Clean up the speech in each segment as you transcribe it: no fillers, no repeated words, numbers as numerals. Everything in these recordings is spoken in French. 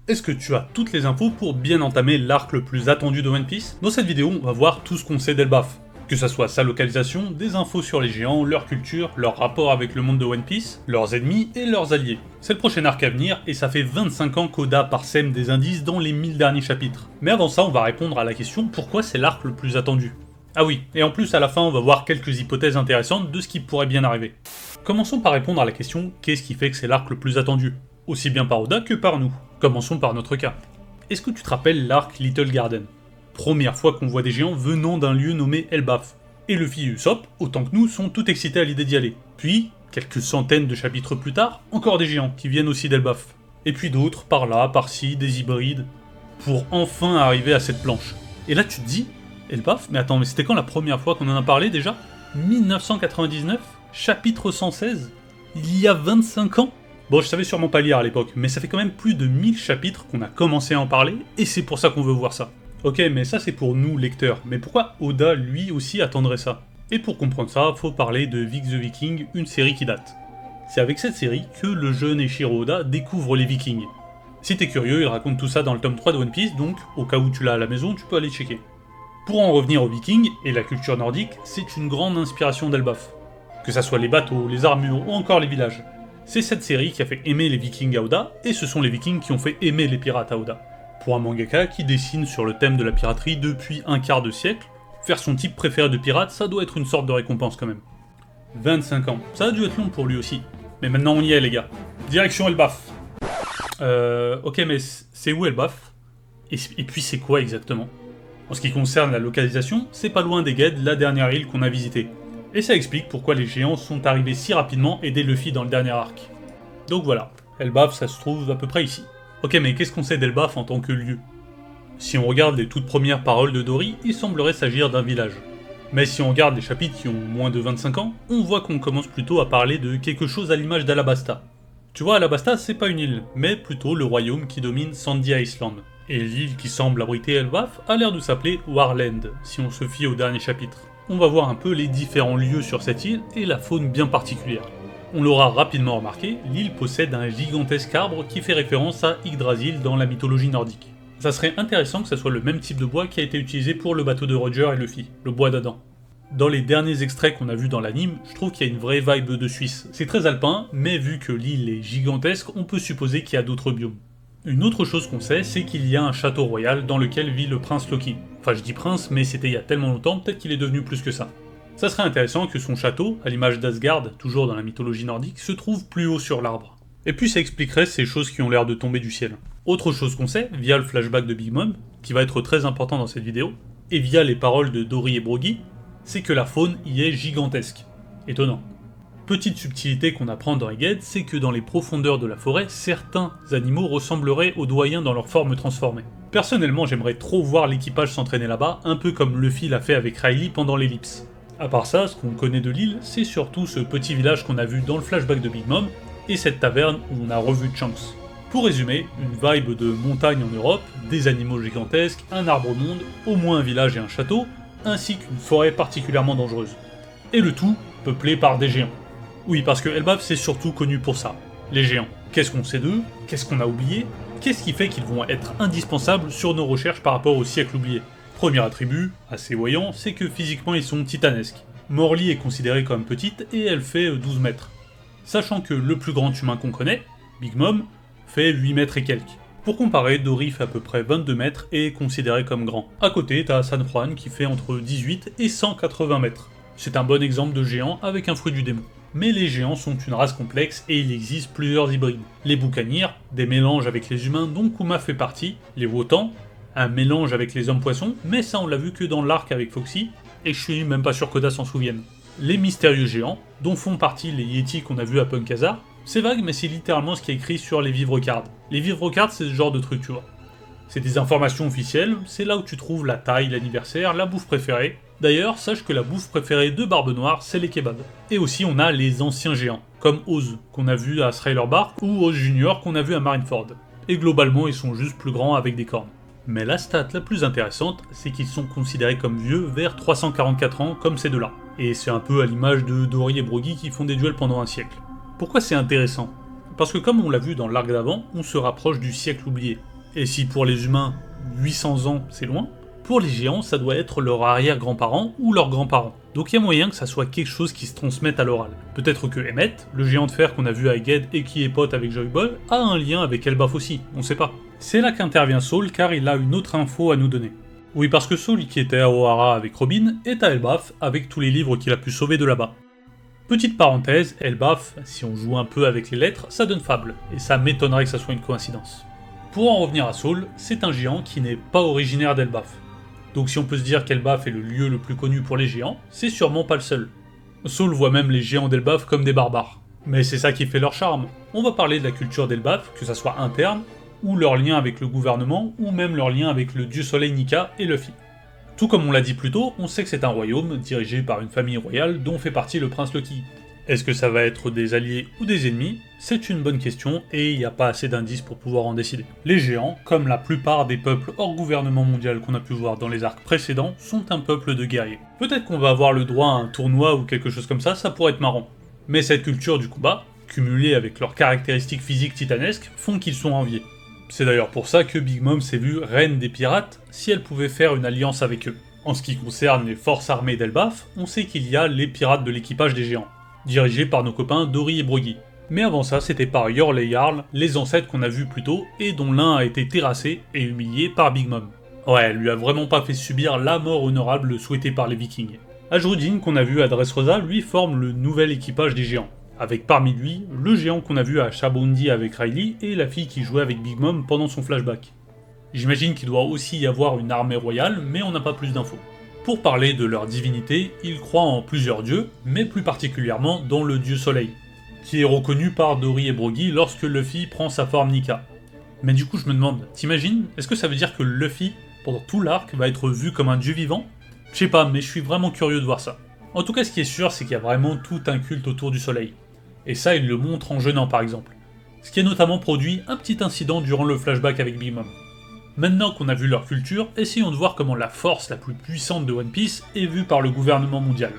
Est-ce que tu as toutes les infos pour bien entamer l'arc le plus attendu de One Piece? Dans cette vidéo, on va voir tout ce qu'on sait d'Elbaf. Que ça soit sa localisation, des infos sur les géants, leur culture, leur rapport avec le monde de One Piece, leurs ennemis et leurs alliés. C'est le prochain arc à venir et ça fait 25 ans qu'Oda parsème des indices dans les 1000 derniers chapitres. Mais avant ça, on va répondre à la question pourquoi c'est l'arc le plus attendu. Ah oui, et en plus à la fin on va voir quelques hypothèses intéressantes de ce qui pourrait bien arriver. Commençons par répondre à la question qu'est-ce qui fait que c'est l'arc le plus attendu? Aussi bien par Oda que par nous. Commençons par notre cas. Est-ce que tu te rappelles l'arc Little Garden? Première fois qu'on voit des géants venant d'un lieu nommé Elbaf. Et Luffy et Usopp, autant que nous, sont tout excités à l'idée d'y aller. Puis, quelques centaines de chapitres plus tard, encore des géants qui viennent aussi d'Elbaf. Et puis d'autres, par là, par-ci, des hybrides, pour enfin arriver à cette planche. Et là tu te dis, Elbaf, mais attends, mais c'était quand la première fois qu'on en a parlé déjà? 1999? Chapitre 116? Il y a 25 ans? Bon, je savais sûrement pas lire à l'époque, mais ça fait quand même plus de 1000 chapitres qu'on a commencé à en parler, et c'est pour ça qu'on veut voir ça. Ok, mais ça c'est pour nous, lecteurs, mais pourquoi Oda lui aussi attendrait ça? Et pour comprendre ça, faut parler de Vic the Viking, une série qui date. C'est avec cette série que le jeune Eiichiro Oda découvre les Vikings. Si t'es curieux, il raconte tout ça dans le tome 3 de One Piece, donc au cas où tu l'as à la maison, tu peux aller checker. Pour en revenir aux Vikings et la culture nordique, c'est une grande inspiration d'Elbaf. Que ça soit les bateaux, les armures ou encore les villages. C'est cette série qui a fait aimer les Vikings à Oda, et ce sont les Vikings qui ont fait aimer les pirates à Oda. Pour un mangaka qui dessine sur le thème de la piraterie depuis un quart de siècle, faire son type préféré de pirate, ça doit être une sorte de récompense quand même. 25 ans, ça a dû être long pour lui aussi. Mais maintenant on y est les gars. Direction Elbaf. Ok mais c'est où Elbaf? Et puis c'est quoi exactement? En ce qui concerne la localisation, c'est pas loin d'Egghead, la dernière île qu'on a visitée. Et ça explique pourquoi les géants sont arrivés si rapidement aider Luffy dans le dernier arc. Donc voilà, Elbaf ça se trouve à peu près ici. Ok mais qu'est-ce qu'on sait d'Elbaf en tant que lieu? Si on regarde les toutes premières paroles de Dory, il semblerait s'agir d'un village. Mais si on regarde les chapitres qui ont moins de 25 ans, on voit qu'on commence plutôt à parler de quelque chose à l'image d'Alabasta. Tu vois, Alabasta c'est pas une île, mais plutôt le royaume qui domine Sandy Island. Et l'île qui semble abriter Elbaf a l'air de s'appeler Warland, si on se fie au dernier chapitre. On va voir un peu les différents lieux sur cette île et la faune bien particulière. On l'aura rapidement remarqué, l'île possède un gigantesque arbre qui fait référence à Yggdrasil dans la mythologie nordique. Ça serait intéressant que ça soit le même type de bois qui a été utilisé pour le bateau de Roger et Luffy, le bois d'Adam. Dans les derniers extraits qu'on a vus dans l'anime, je trouve qu'il y a une vraie vibe de Suisse. C'est très alpin, mais vu que l'île est gigantesque, on peut supposer qu'il y a d'autres biomes. Une autre chose qu'on sait, c'est qu'il y a un château royal dans lequel vit le prince Loki. Enfin je dis prince, mais c'était il y a tellement longtemps, peut-être qu'il est devenu plus que ça. Ça serait intéressant que son château, à l'image d'Asgard, toujours dans la mythologie nordique, se trouve plus haut sur l'arbre. Et puis ça expliquerait ces choses qui ont l'air de tomber du ciel. Autre chose qu'on sait, via le flashback de Big Mom, qui va être très important dans cette vidéo, et via les paroles de Dory et Brogy, c'est que la faune y est gigantesque. Étonnant. Petite subtilité qu'on apprend dans Egghead, c'est que dans les profondeurs de la forêt, certains animaux ressembleraient aux doyens dans leur forme transformée. Personnellement, j'aimerais trop voir l'équipage s'entraîner là-bas, un peu comme Luffy l'a fait avec Riley pendant l'ellipse. À part ça, ce qu'on connaît de l'île, c'est surtout ce petit village qu'on a vu dans le flashback de Big Mom, et cette taverne où on a revu Shanks. Pour résumer, une vibe de montagne en Europe, des animaux gigantesques, un arbre-monde, au moins un village et un château, ainsi qu'une forêt particulièrement dangereuse. Et le tout peuplé par des géants. Oui, parce que Elbaf c'est surtout connu pour ça, les géants. Qu'est-ce qu'on sait d'eux? Qu'est-ce qu'on a oublié? Qu'est-ce qui fait qu'ils vont être indispensables sur nos recherches par rapport au siècle oublié? Premier attribut, assez voyant, c'est que physiquement ils sont titanesques. Morley est considérée comme petite et elle fait 12 mètres. Sachant que le plus grand humain qu'on connaît, Big Mom, fait 8 mètres et quelques. Pour comparer, Dory fait à peu près 22 mètres et est considéré comme grand. À côté, t'as San Juan qui fait entre 18 et 180 mètres. C'est un bon exemple de géant avec un fruit du démon. Mais les géants sont une race complexe et il existe plusieurs hybrides. Les Boucaniers, des mélanges avec les humains dont Kuma fait partie, les Wotan, un mélange avec les hommes-poissons, mais ça on l'a vu que dans l'arc avec Foxy, et je suis même pas sûr qu'Oda s'en souvienne. Les mystérieux géants, dont font partie les Yétis qu'on a vu à Punk Hazard, c'est vague mais c'est littéralement ce qui est écrit sur les vivres cards. Les vivres cards c'est ce genre de truc tu vois. C'est des informations officielles, c'est là où tu trouves la taille, l'anniversaire, la bouffe préférée. D'ailleurs, sache que la bouffe préférée de Barbe Noire, c'est les kebabs. Et aussi on a les anciens géants, comme Oz, qu'on a vu à Srailer Bark, ou Oz Junior qu'on a vu à Marineford. Et globalement ils sont juste plus grands avec des cornes. Mais la stat la plus intéressante, c'est qu'ils sont considérés comme vieux vers 344 ans comme ces deux-là. Et c'est un peu à l'image de Dory et Brogy qui font des duels pendant un siècle. Pourquoi c'est intéressant? Parce que comme on l'a vu dans l'arc d'avant, on se rapproche du siècle oublié. Et si pour les humains, 800 ans c'est loin, pour les géants ça doit être leurs arrière-grands-parents ou leurs grands-parents. Donc il y a moyen que ça soit quelque chose qui se transmette à l'oral. Peut-être que Emmet, le géant de fer qu'on a vu à Egghead et qui est pote avec Joy Boy, a un lien avec Elbaf aussi, on sait pas. C'est là qu'intervient Saul car il a une autre info à nous donner. Oui, parce que Saul, qui était à O'Hara avec Robin, est à Elbaf avec tous les livres qu'il a pu sauver de là-bas. Petite parenthèse, Elbaf, si on joue un peu avec les lettres, ça donne fable, et ça m'étonnerait que ça soit une coïncidence. Pour en revenir à Saul, c'est un géant qui n'est pas originaire d'Elbaf. Donc si on peut se dire qu'Elbaf est le lieu le plus connu pour les géants, c'est sûrement pas le seul. Saul voit même les géants d'Elbaf comme des barbares. Mais c'est ça qui fait leur charme. On va parler de la culture d'Elbaf, que ça soit interne, ou leur lien avec le gouvernement, ou même leur lien avec le dieu soleil Nika et Luffy. Tout comme on l'a dit plus tôt, on sait que c'est un royaume dirigé par une famille royale dont fait partie le prince Loki. Est-ce que ça va être des alliés ou des ennemis? C'est une bonne question et il n'y a pas assez d'indices pour pouvoir en décider. Les géants, comme la plupart des peuples hors gouvernement mondial qu'on a pu voir dans les arcs précédents, sont un peuple de guerriers. Peut-être qu'on va avoir le droit à un tournoi ou quelque chose comme ça pourrait être marrant. Mais cette culture du combat, cumulée avec leurs caractéristiques physiques titanesques, font qu'ils sont enviés. C'est d'ailleurs pour ça que Big Mom s'est vue reine des pirates si elle pouvait faire une alliance avec eux. En ce qui concerne les forces armées d'Elbaf, on sait qu'il y a les pirates de l'équipage des géants, dirigés par nos copains Dory et Broggy. Mais avant ça, c'était par Yorl et Jarl, les ancêtres qu'on a vus plus tôt, et dont l'un a été terrassé et humilié par Big Mom. Ouais, elle lui a vraiment pas fait subir la mort honorable souhaitée par les Vikings. Ajrudin, qu'on a vu à Dressrosa, lui forme le nouvel équipage des géants, avec parmi lui, le géant qu'on a vu à Shabondi avec Riley et la fille qui jouait avec Big Mom pendant son flashback. J'imagine qu'il doit aussi y avoir une armée royale, mais on n'a pas plus d'infos. Pour parler de leur divinité, ils croient en plusieurs dieux, mais plus particulièrement dans le dieu soleil, qui est reconnu par Dory et Broggy lorsque Luffy prend sa forme Nika. Mais du coup je me demande, t'imagines, est-ce que ça veut dire que Luffy, pendant tout l'arc, va être vu comme un dieu vivant? Je sais pas, mais je suis vraiment curieux de voir ça. En tout cas ce qui est sûr, c'est qu'il y a vraiment tout un culte autour du soleil. Et ça, il le montre en jeûnant par exemple. Ce qui a notamment produit un petit incident durant le flashback avec Big Mom. Maintenant qu'on a vu leur culture, essayons de voir comment la force la plus puissante de One Piece est vue par le gouvernement mondial.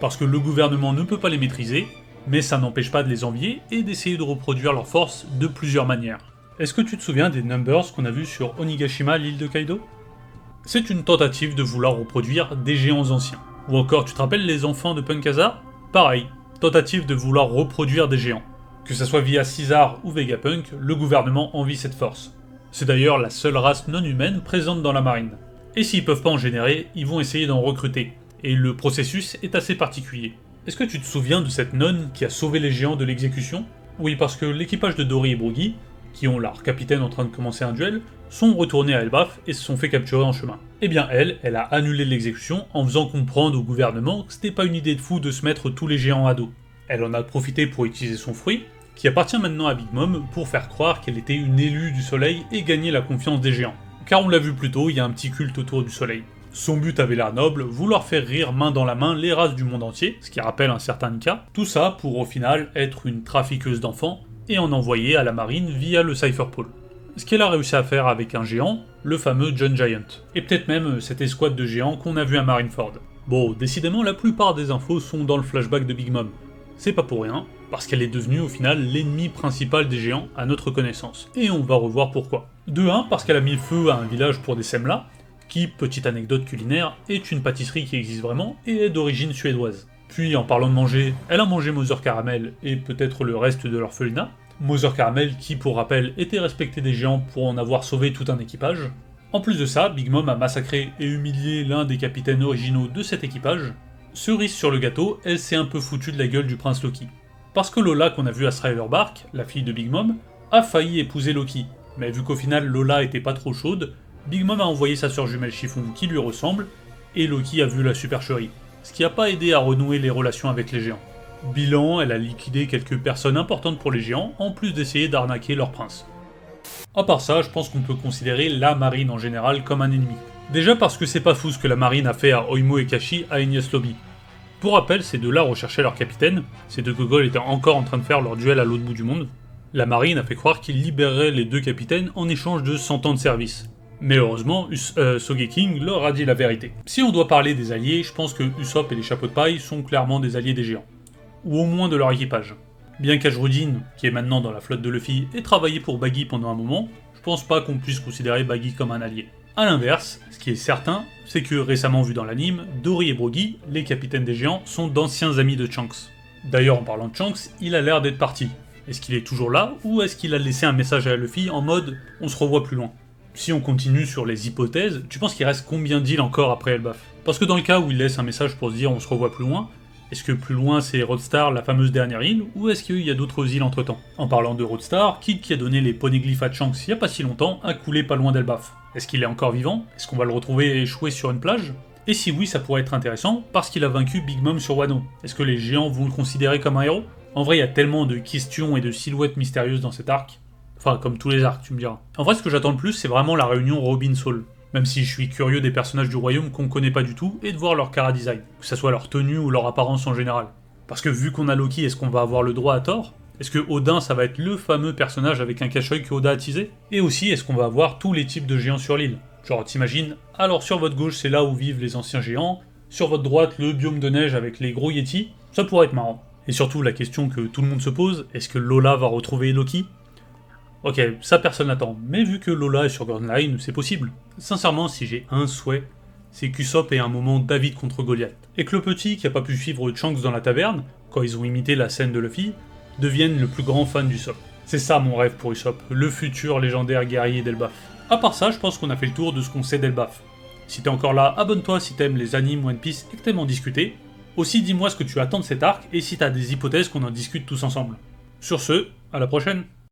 Parce que le gouvernement ne peut pas les maîtriser, mais ça n'empêche pas de les envier et d'essayer de reproduire leur force de plusieurs manières. Est-ce que tu te souviens des Numbers qu'on a vus sur Onigashima, l'île de Kaido? C'est une tentative de vouloir reproduire des géants anciens. Ou encore, tu te rappelles les enfants de Punk Hazard? Pareil, tentative de vouloir reproduire des géants. Que ça soit via Caesar ou Vegapunk, le gouvernement envie cette force. C'est d'ailleurs la seule race non humaine présente dans la marine. Et s'ils peuvent pas en générer, ils vont essayer d'en recruter. Et le processus est assez particulier. Est-ce que tu te souviens de cette nonne qui a sauvé les géants de l'exécution? Oui, parce que l'équipage de Dory et Broggy, qui ont leur capitaine en train de commencer un duel, sont retournés à Elbaf et se sont fait capturer en chemin. Eh bien elle a annulé l'exécution en faisant comprendre au gouvernement que c'était pas une idée de fou de se mettre tous les géants à dos. Elle en a profité pour utiliser son fruit, qui appartient maintenant à Big Mom, pour faire croire qu'elle était une élue du soleil et gagner la confiance des géants. Car on l'a vu plus tôt, il y a un petit culte autour du soleil. Son but avait l'air noble, vouloir faire rire main dans la main les races du monde entier, ce qui rappelle un certain Nika, tout ça pour au final être une trafiqueuse d'enfants et en envoyer à la marine via le Cypher Pole. Ce qu'elle a réussi à faire avec un géant, le fameux John Giant, et peut-être même cette escouade de géants qu'on a vu à Marineford. Bon, décidément la plupart des infos sont dans le flashback de Big Mom. C'est pas pour rien, parce qu'elle est devenue au final l'ennemi principal des géants à notre connaissance. Et on va revoir pourquoi. De 1, parce qu'elle a mis feu à un village pour des semlas, qui, petite anecdote culinaire, est une pâtisserie qui existe vraiment et est d'origine suédoise. Puis en parlant de manger, elle a mangé Mother Caramel et peut-être le reste de l'orphelinat. Mother Caramel qui, pour rappel, était respecté des géants pour en avoir sauvé tout un équipage. En plus de ça, Big Mom a massacré et humilié l'un des capitaines originaux de cet équipage. Cerise sur le gâteau, elle s'est un peu foutue de la gueule du prince Loki. Parce que Lola qu'on a vu à Strider Bark, la fille de Big Mom, a failli épouser Loki. Mais vu qu'au final Lola était pas trop chaude, Big Mom a envoyé sa sœur jumelle Chiffon qui lui ressemble, et Loki a vu la supercherie. Ce qui a pas aidé à renouer les relations avec les géants. Bilan, elle a liquidé quelques personnes importantes pour les géants, en plus d'essayer d'arnaquer leur prince. À part ça, je pense qu'on peut considérer la marine en général comme un ennemi. Déjà parce que c'est pas fou ce que la marine a fait à Oimo et Kashi à Enies Lobby. Pour rappel, ces deux-là recherchaient leur capitaine, ces deux gogols étaient encore en train de faire leur duel à l'autre bout du monde. La marine a fait croire qu'ils libéreraient les deux capitaines en échange de 100 ans de service. Mais heureusement, Sogeking leur a dit la vérité. Si on doit parler des alliés, je pense que Usopp et les chapeaux de paille sont clairement des alliés des géants. Ou au moins de leur équipage. Bien qu'Ajrudin, qui est maintenant dans la flotte de Luffy, ait travaillé pour Baggy pendant un moment, je pense pas qu'on puisse considérer Baggy comme un allié. A l'inverse, ce qui est certain, c'est que récemment vu dans l'anime, Dory et Brogy, les capitaines des géants, sont d'anciens amis de Shanks. D'ailleurs en parlant de Shanks, il a l'air d'être parti. Est-ce qu'il est toujours là, ou est-ce qu'il a laissé un message à Luffy en mode « on se revoit plus loin ». Si on continue sur les hypothèses, tu penses qu'il reste combien d'îles encore après Elbaf? Parce que dans le cas où il laisse un message pour se dire on se revoit plus loin, est-ce que plus loin c'est Roadstar, la fameuse dernière île, ou est-ce qu'il y a d'autres îles entre temps? En parlant de Roadstar, Kid qui a donné les poneglyphes à Shanks il y a pas si longtemps a coulé pas loin d'Elbaf. Est-ce qu'il est encore vivant? Est-ce qu'on va le retrouver échoué sur une plage? Et si oui, ça pourrait être intéressant, parce qu'il a vaincu Big Mom sur Wano. Est-ce que les géants vont le considérer comme un héros? En vrai, il y a tellement de questions et de silhouettes mystérieuses dans cet arc. Enfin, comme tous les arcs, tu me diras. En vrai, ce que j'attends le plus, c'est vraiment la réunion Robin-Saul. Même si je suis curieux des personnages du royaume qu'on connaît pas du tout, et de voir leur chara-design. Que ce soit leur tenue ou leur apparence en général. Parce que vu qu'on a Loki, est-ce qu'on va avoir le droit à Thor? Est-ce que Odin, ça va être le fameux personnage avec un cache-œil que Oda a teasé? Et aussi, est-ce qu'on va avoir tous les types de géants sur l'île? Genre, t'imagines, alors sur votre gauche, c'est là où vivent les anciens géants, sur votre droite, le biome de neige avec les gros Yétis, ça pourrait être marrant. Et surtout, la question que tout le monde se pose, est-ce que Lola va retrouver Loki? Ok, ça personne n'attend, mais vu que Lola est sur Grand Line, c'est possible. Sincèrement, si j'ai un souhait, c'est qu'Usopp ait un moment David contre Goliath. Et que le petit, qui a pas pu suivre Shanks dans la taverne, quand ils ont imité la scène de Luffy, devienne le plus grand fan d'Usopp. C'est ça mon rêve pour Usopp, le futur légendaire guerrier d'Elbaf. À part ça, je pense qu'on a fait le tour de ce qu'on sait d'Elbaf. Si t'es encore là, abonne-toi si t'aimes les animes One Piece et que t'aimes en discuter. Aussi, dis-moi ce que tu attends de cet arc et si t'as des hypothèses qu'on en discute tous ensemble. Sur ce, à la prochaine!